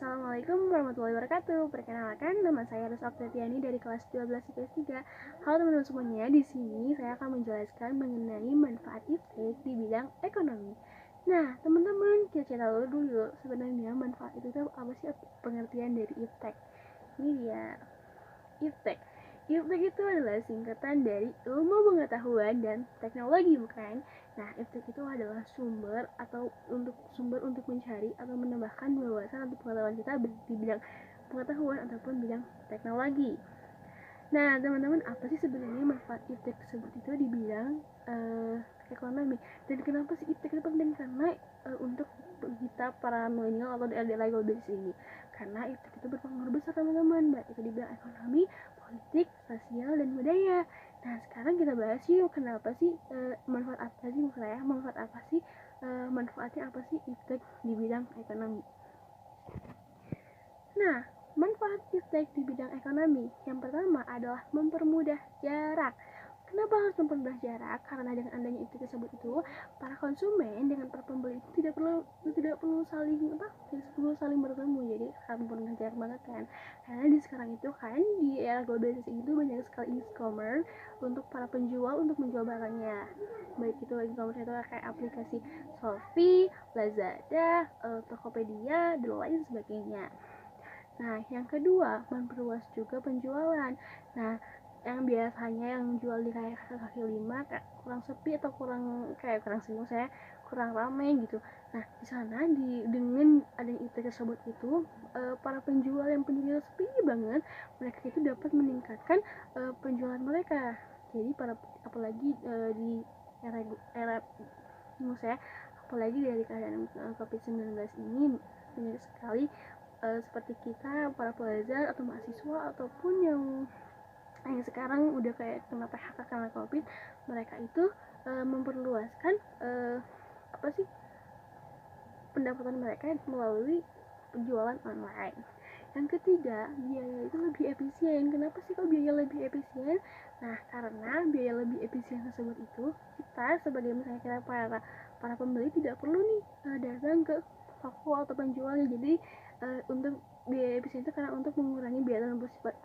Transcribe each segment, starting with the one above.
Assalamualaikum warahmatullahi wabarakatuh. Perkenalkan, nama saya Rus Aptetiani dari kelas 12 IPS 3. Halo teman-teman semuanya, di sini saya akan menjelaskan mengenai manfaat iptek di bidang ekonomi. Nah, teman-teman, kita tahu dulu sebenarnya manfaat itu apa sih, pengertian dari iptek. Ini dia, iptek. Iptek itu adalah singkatan dari ilmu pengetahuan dan teknologi, bukan? Nah, iptek itu adalah sumber untuk mencari atau menambahkan wawasan atau pengetahuan kita di bidang pengetahuan ataupun bidang teknologi. Nah, teman-teman, apa sih sebenarnya manfaat iptek tersebut itu di bidang ekonomi? Dan kenapa sih iptek itu penting? Karena untuk kita para milenial atau adik-adik global ini, karena iptek itu berpengaruh besar, teman-teman, baik itu di bidang ekonomi, politik, sosial, dan budaya. Nah, sekarang kita bahas yuk, kenapa sih manfaat apa sih manfaatnya apa sih iptek di bidang ekonomi. Nah, manfaat iptek di bidang ekonomi yang pertama adalah mempermudah jarak. Kenapa harus mempermudah jarak? Karena dengan adanya iptek tersebut itu, para konsumen dengan para pembeli itu tidak perlu saling bertemu. Jadi sangat mempermudah jarak banget kan. Karena di sekarang itu kan di era globalisasi itu banyak sekali e-commerce untuk para penjual untuk menjual barangnya. Baik itu e-commerce itu kayak aplikasi Shopee, Lazada, Tokopedia, dan lain sebagainya. Nah, yang kedua, memperluas juga penjualan. Nah, yang biasanya yang jual di kayak kaki lima kayak kurang sepi atau kurang sibuk, saya kurang ramai gitu. Nah, di sana dengan adanya IT tersebut itu para penjual yang penjualnya sepi banget, mereka itu dapat meningkatkan penjualan mereka. Jadi apalagi di era saya, apalagi dari keadaan COVID-19 ini, banyak sekali seperti kita para pelajar atau mahasiswa ataupun yang sekarang udah kayak kena PHK karena COVID, mereka itu memperluaskan pendapatan mereka melalui penjualan online. Yang ketiga, biaya itu lebih efisien. Kenapa sih kok biaya lebih efisien? Nah, karena biaya lebih efisien tersebut itu, kita sebagai misalnya kita para pembeli tidak perlu nih datang ke toko atau penjualnya. Jadi untuk biaya efisien itu karena untuk mengurangi biaya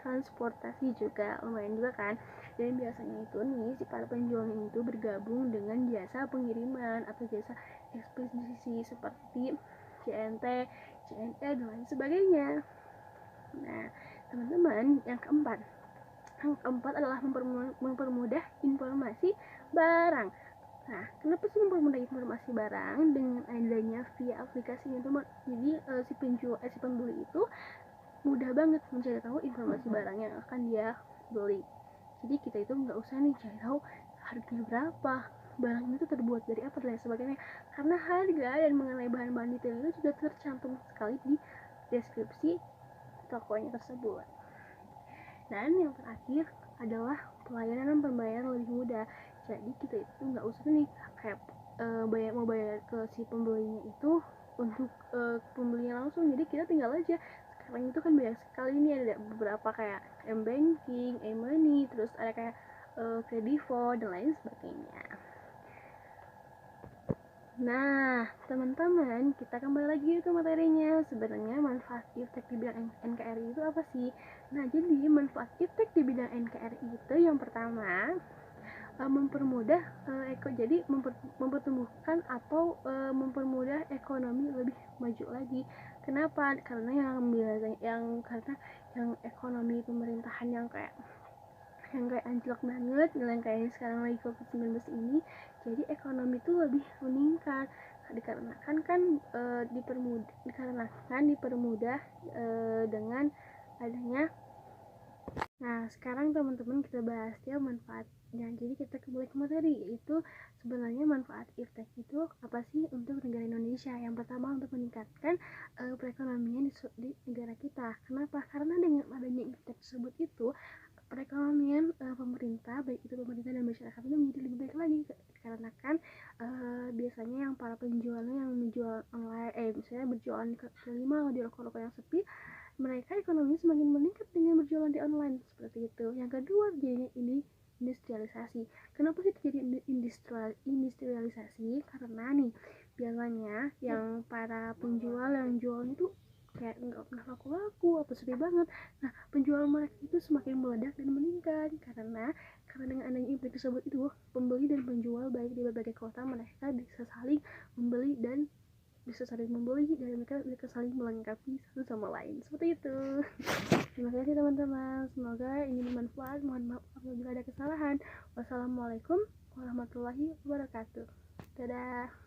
transportasi juga lumayan juga kan. Dan biasanya itu nih si para penjual itu bergabung dengan jasa pengiriman atau jasa ekspedisi seperti CNT, CNE, dan lain sebagainya. Nah, teman-teman, yang keempat adalah mempermudah informasi barang. Nah, kenapa sih mempermudah informasi barang? Dengan adanya via aplikasi itu, jadi si pembeli itu mudah banget mencari tahu informasi barang yang akan dia beli. Jadi kita itu nggak usah nih cari tahu harganya berapa, barang itu terbuat dari apa dan lain sebagainya, karena harga dan mengenai bahan-bahan detail itu sudah tercantum sekali di deskripsi tokonya tersebut. Dan yang terakhir adalah pelayanan dan pembayaran lebih mudah. Jadi kita itu nggak usah nih kayak mau bayar ke si pembelinya itu untuk pembelinya langsung. Jadi kita tinggal aja, sekarang itu kan banyak sekali nih, ada beberapa kayak m-banking, e-money, terus ada kayak kredivo dan lain sebagainya. Nah, teman-teman, kita kembali lagi ke materinya. Sebenarnya manfaat iptek di bidang NKRI itu apa sih? Nah, jadi manfaat iptek di bidang NKRI itu yang pertama, mempermudah mempertumbuhkan atau mempermudah ekonomi lebih maju lagi. Kenapa? Karena yang ekonomi pemerintahan yang kayak anjlok banget, yang kayak sekarang lagi COVID-19 ini, jadi ekonomi itu lebih meningkat dikarenakan dipermudah dengan adanya. Nah, sekarang teman-teman kita bahas ya manfaatnya. Jadi kita kembali ke materi, yaitu sebenarnya manfaat iptek itu apa sih untuk negara Indonesia? Yang pertama, untuk meningkatkan perekonomian di negara kita. Kenapa? Karena dengan adanya iptek tersebut itu perekonomian pemerintah, baik itu pemerintah dan masyarakat, itu menjadi lebih baik lagi, karena kan biasanya yang para penjualnya yang menjual online, misalnya berjualan ke lima atau di loko-loko yang sepi, mereka ekonominya semakin meningkat dengan berjualan di online seperti itu. Yang kedua, jadinya ini industrialisasi. Kenapa sih terjadi industrialisasi? Karena nih biasanya yang para penjual yang jual itu kayak nggak pernah laku-laku atau sepi banget. Nah, penjualan mereka itu semakin meledak dan meningkat karena dengan adanya implik tersebut itu, pembeli dan penjual baik di berbagai kota mereka bisa saling membeli dan mereka saling melengkapi satu sama lain, seperti itu. Terima kasih teman-teman, semoga ini bermanfaat. Mohon maaf apabila ada kesalahan. Wassalamualaikum warahmatullahi wabarakatuh. Dadah.